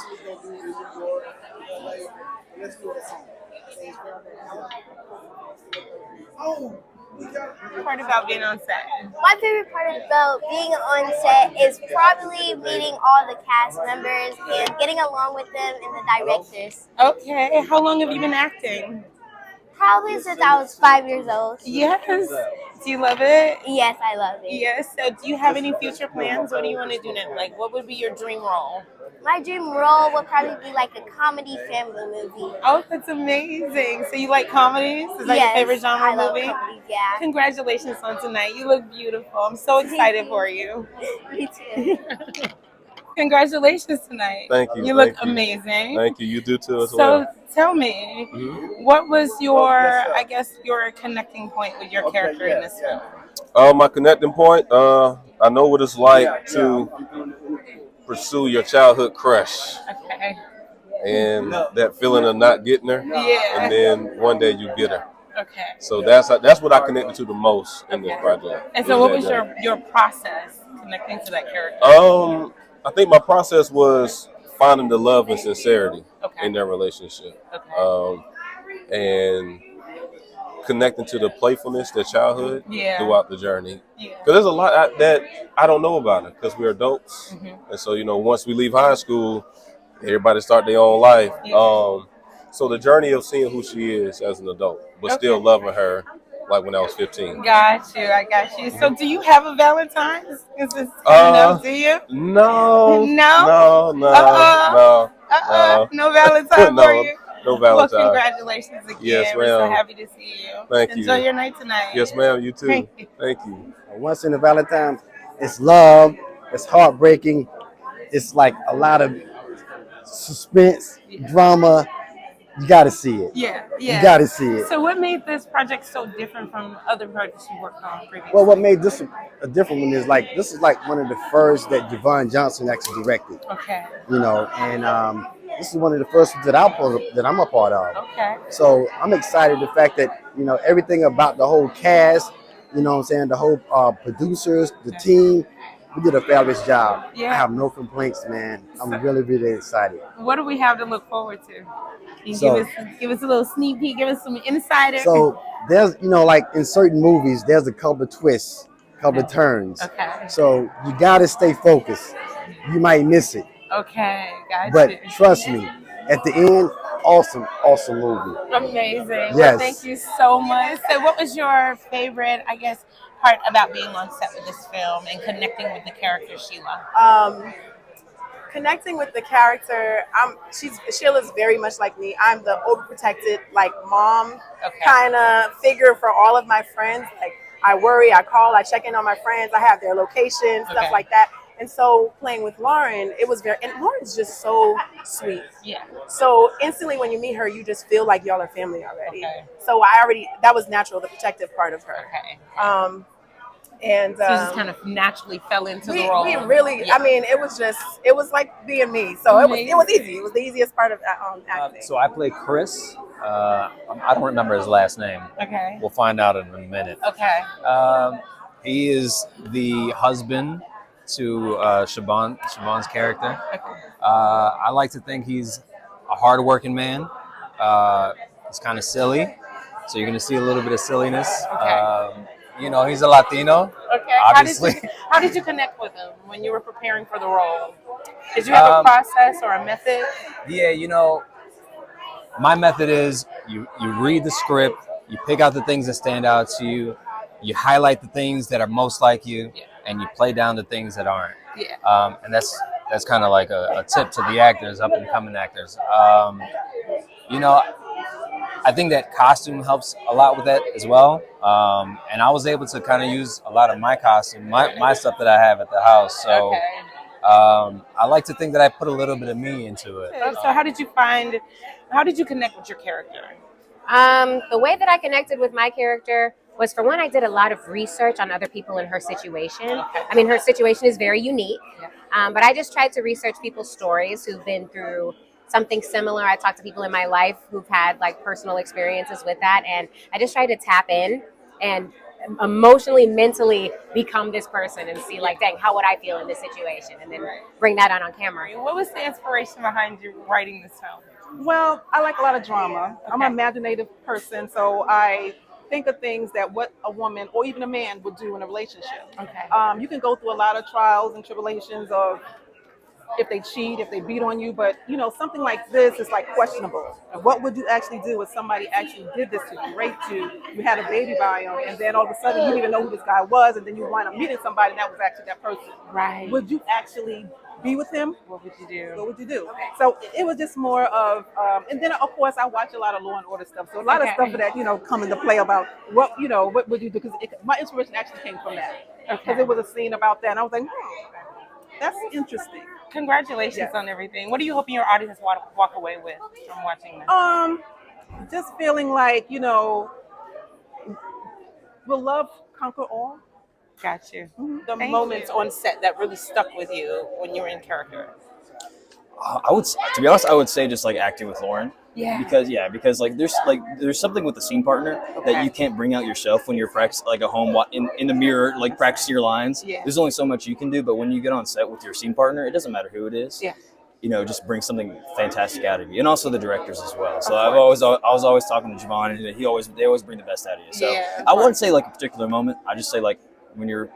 actually go do in New York, LA. Let's do a song. Oh, we got Part about being on set. My favorite part about being on set is probably meeting all the cast members and getting along with them and the directors. Okay. How long have you been acting? Probably since I was 5 years old. Yes. Do you love it? Yes, I love it. Yes. So do you have any future plans? What do you want to do now? Like, what would be your dream role? My dream role would probably be like a comedy family movie. Oh, that's amazing. So you like comedies? Is that Yes, your favorite genre I love movie? comedies, yeah. Congratulations on tonight. You look beautiful. I'm so excited for you. Me too. Congratulations tonight. Thank you. You look Thank you. amazing. Thank you. You do too as So well. tell me, what was your connecting point with your character in this film? My connecting point, I know what it's like to pursue your childhood crush Okay. and that feeling of not getting her, Yeah. and then one day you get her. Okay. So that's what I connected to the most in this project. And so what was your process connecting to that character? I think my process was finding the love and sincerity in their relationship, and connecting to the playfulness, their childhood throughout the journey. Because there's a lot that I don't know about it because we're adults, and so once we leave high school, everybody start their own life. So the journey of seeing who she is as an adult, but still loving her like when I was 15. Got you. I got you. So do you have a Valentine? Is this coming up? Do you? No. No? No. No Valentine for you? No Valentine. Well, congratulations again. Yes, ma'am. We're so happy to see you. Thank you. Enjoy your night tonight. Yes, ma'am. You too. Thank you. Thank you. Once in a Valentine, it's love, it's heartbreaking, it's like a lot of suspense, drama. You got to see it. Yeah. You got to see it. So what made this project so different from other projects you worked on previously? Well, what made this a different one is like this is like one of the first that Javon Johnson actually directed. Okay. And this is one of the first that I'm a part of. Okay. So I'm excited the fact that everything about the whole cast, what I'm saying, the whole producers, the team, we did a fabulous job. Yeah. I have no complaints, man. I'm really, really excited. What do we have to look forward to? Can you So- give us a little sneak peek, give us some insider. So there's, like in certain movies, there's a couple of twists, couple of turns. Okay. So you gotta stay focused. You might miss it, Okay, gotcha. but trust me, at the end, awesome movie. Amazing. Well, Yes. thank you so much. So what was your favorite, part about being on set with this film and connecting with the character Sheila? Connecting with the character, Sheila's very much like me. I'm the overprotected, like mom kind of figure for all of my friends. Like I worry, I call, I check in on my friends, I have their location, stuff like that. And so playing with Lauren, it was and Lauren's just so sweet. Yeah. So instantly when you meet her, you just feel like y'all are family already. Okay. So that was natural, the protective part of her. Okay. And So you just kind of naturally fell into the role. we really, I mean, it was like being me. So it was easy. It was the easiest part of acting. So I play Chris. I don't remember his last name. Okay. We'll find out in a minute. Okay. He is the husband to Siobhan's character. I like to think he's a hardworking man. He's kind of silly, so you're going to see a little bit of silliness. Okay. He's a Latino. Okay. Obviously. How did you connect with him when you were preparing for the role? Did you have a process or a method? Yeah, my method is you read the script, you pick out the things that stand out to you, you highlight the things that are most like you, and you play down the things that aren't. Yeah. And that's kind of like a tip to the actors, up and coming actors. I think that costume helps a lot with that as well. And I was able to kind of use a lot of my costume, my stuff that I have at the house. So I like to think that I put a little bit of me into it. So how did you connect with your character? The way that I connected with my character was, for one, I did a lot of research on other people in her situation. I mean, her situation is very unique, but I just tried to research people's stories who've been through something similar. I talked to people in my life who've had like personal experiences with that, and I just tried to tap in and emotionally, mentally become this person and see like, dang, how would I feel in this situation, and then bring that out on camera. What was the inspiration behind you writing this film? Well, I like a lot of drama. I'm an imaginative person, so I think of things that what a woman or even a man would do in a relationship. Okay. You can go through a lot of trials and tribulations of if they cheat, if they beat on you, but something like this is like questionable. What would you actually do if somebody actually did this to you, raped you, you had a baby by him, and then all of a sudden you didn't even know who this guy was, and then you wind up meeting somebody and that was actually that person. Right. Would you actually be with him? What would you do? What would you do? So it was just more of, and then of course I watch a lot of Law and Order stuff. So a lot of stuff that come into play about what would you do? Because my inspiration actually came from that. Because it was a scene about that, and I was like, that's interesting. Congratulations on everything. What are you hoping your audience walk away with from watching this? Just feeling like will love conquer all? Got you. The moments on set that really stuck with you when you were in character. To be honest, I would say just like acting with Lauren. Yeah. Because like there's something with the scene partner that you can't bring out yourself when you're practicing like at home in the mirror, like practicing your lines. Yeah. There's only so much you can do, but when you get on set with your scene partner, it doesn't matter who it is. Yeah. Just bring something fantastic out of you, and also the directors as well. So I was always talking to Javon, and they always bring the best out of you. So I wouldn't say like a particular moment. I just say like when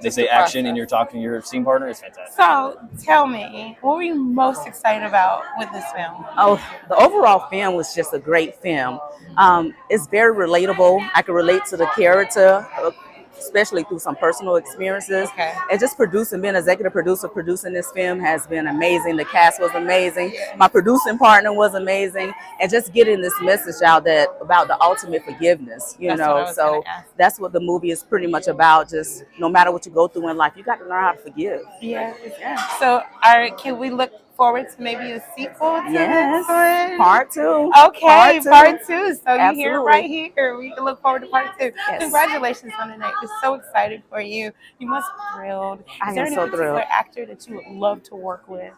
they say action and you're talking to your scene partner, it's fantastic. So tell me, what were you most excited about with this film? Oh, the overall film was just a great film. It's very relatable. I can relate to the character, especially through some personal experiences. Okay. And just being executive producer, producing this film has been amazing. The cast was amazing. My producing partner was amazing. And just getting this message out about the ultimate forgiveness, So that's what the movie is pretty much about. Just no matter what you go through in life, you got to learn how to forgive. Yeah. So can we look forward to maybe a sequel to Yes. this one? Part 2. Okay, part two. So you hear it Absolutely. right here. We can look forward to part 2. Yes. Congratulations on the night. We're so excited for you. You must be thrilled. I Is there am any so particular thrilled. actor that you would love to work with?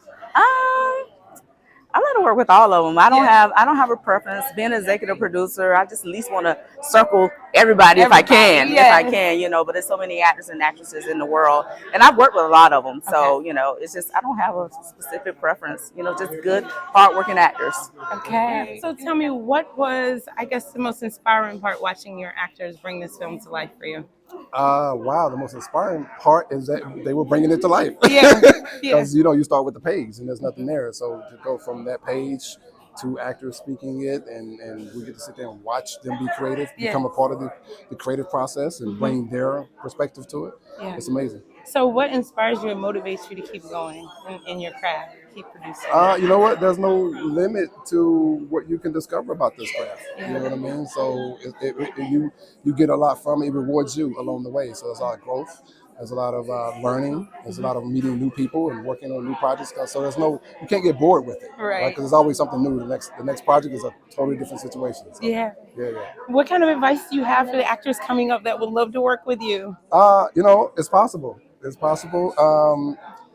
I like to work with all of them. I don't have a preference. Being an executive producer, I just at least want to circle everybody if I can. But there's so many actors and actresses in the world, and I've worked with a lot of them. So it's just I don't have a specific preference. Just good, hardworking actors. Okay. So tell me, what was, I guess, the most inspiring part watching your actors bring this film to life for you? Wow, the most inspiring part is that they were bringing it to life. Yeah. Because you start with the page and there's nothing there. So to go from that page to actors speaking it, and we get to sit there and watch them be creative, become a part of the creative process and bring their perspective to it. Yeah. It's amazing. So what inspires you and motivates you to keep going in your craft, keep producing? You know what? There's no limit to what you can discover about this craft. Yeah. You know what I mean? So you get a lot from it. It rewards you along the way. So there's a lot of growth. There's a lot of learning. There's a lot of meeting new people and working on new projects. So you can't get bored with it. Right. Because there's always something new. The next project is a totally different situation. So, Yeah. Yeah. What kind of advice do you have for the actors coming up that would love to work with you? It's possible. It's possible.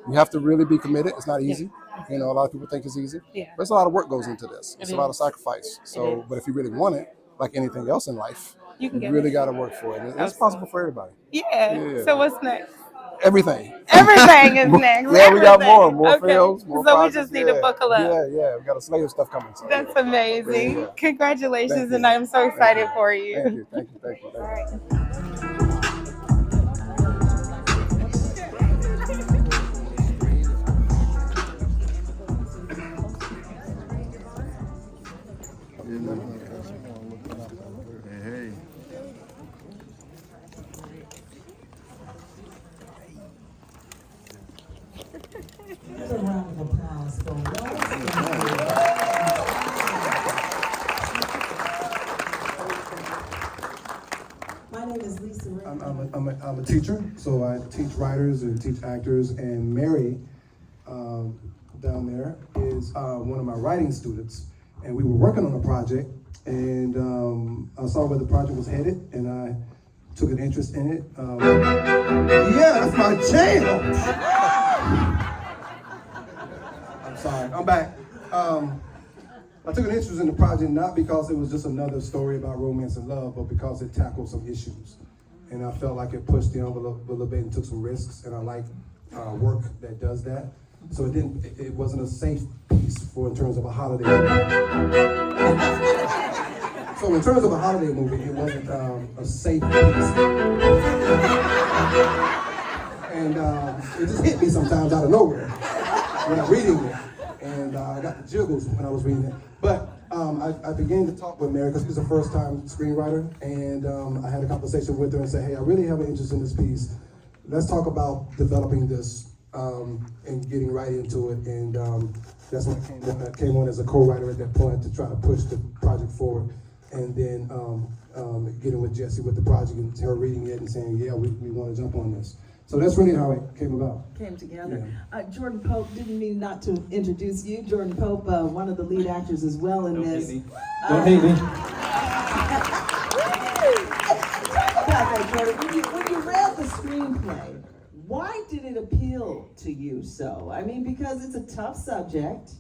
You have to really be committed. It's not easy. A lot of people think it's easy. Yeah. But there's a lot of work goes into this. It's a lot of sacrifice. So, but if you really want it, like anything else in life, you really got to work for it. It's possible for everybody. Yeah. So what's next? Everything. Everything is next. Yeah, we got more films, more So projects. we just need to buckle up. Yeah. We got a slate of stuff coming. So, That's amazing. Yeah. Congratulations, Thank you. and I'm so excited for you. Thank you. All right. Hey. Here's a round of applause for My name is Lisa Ray. I'm a teacher, so I teach writers and teach actors, and Mary down there is one of my writing students, and we were working on a project, and I saw where the project was headed, and I took an interest in it. Yeah, that's my jam! I'm sorry, I'm back. I took an interest in the project not because it was just another story about romance and love, but because it tackled some issues. and I felt like it pushed the envelope a little bit and took some risks, and I like work that does that. So it wasn't a safe piece for in terms of a holiday movie. So in terms of a holiday movie, it wasn't a safe piece. And it just hit me sometimes out of nowhere when I'm reading it. And I got the jiggles when I was reading it. But I began to talk with Mary because she was a first-time screenwriter, and I had a conversation with her and said, hey, I really have an interest in this piece. Let's talk about developing this and getting right into it. And that's when I came on as a co-writer at that point to try to push the project forward. And then getting with Jessie with the project and her reading it and saying, yeah, we want to jump on this. So that's really how it came about. Came together. Yeah. Jordan Pope, didn't mean not to introduce you. Jordan Pope, one of the lead actors as well in Don't this. hate me. Don't hate me. About that, Jordan. When you read the screenplay, why did it appeal to you so? I mean, because it's a tough subject,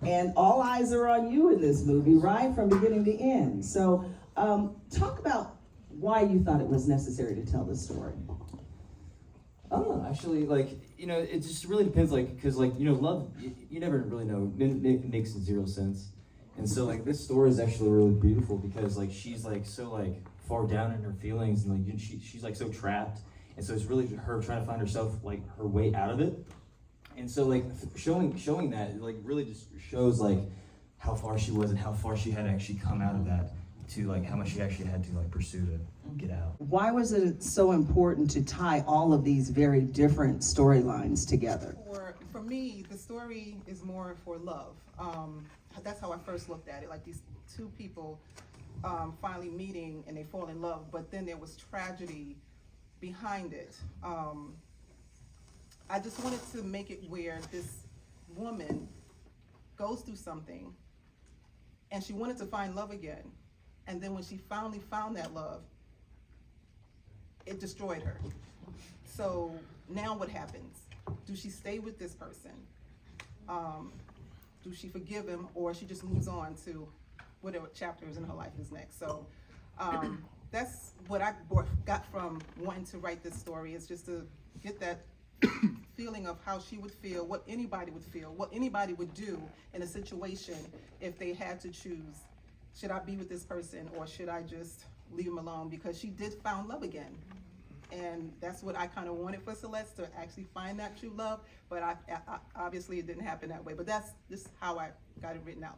and all eyes are on you in this movie, right from beginning to end. So, talk about why you thought it was necessary to tell this story. I don't know, actually, like, you know, it just really depends, like, because, like, you know, love, you never really know, it makes zero sense. And so, like, this story is actually really beautiful because, like, she's, like, so, like, far down in her feelings, and, like, she's, like, so trapped. And so it's really her trying to find herself, like, her way out of it. And so, like, showing that, like, really just shows, like, how far she was and how far she had actually come out of that to, like, how much she actually had to, like, pursue to get out. Why was it so important to tie all of these very different storylines together? For me, the story is more for love. That's how I first looked at it, like these two people finally meeting and they fall in love, but then there was tragedy behind it. I just wanted to make it where this woman goes through something and she wanted to find love again. And then when she finally found that love, it destroyed her. So now what happens? Do she stay with this person? Do she forgive him, or she just moves on to whatever chapters in her life is next? So that's what I got from wanting to write this story, is just to get that feeling of how she would feel, what anybody would feel, what anybody would do in a situation if they had to choose. Should I be with this person, or should I just leave him alone? Because she did find love again. And that's what I kind of wanted for Celeste, to actually find that true love. But I obviously it didn't happen that way. But that's just how I got it written out.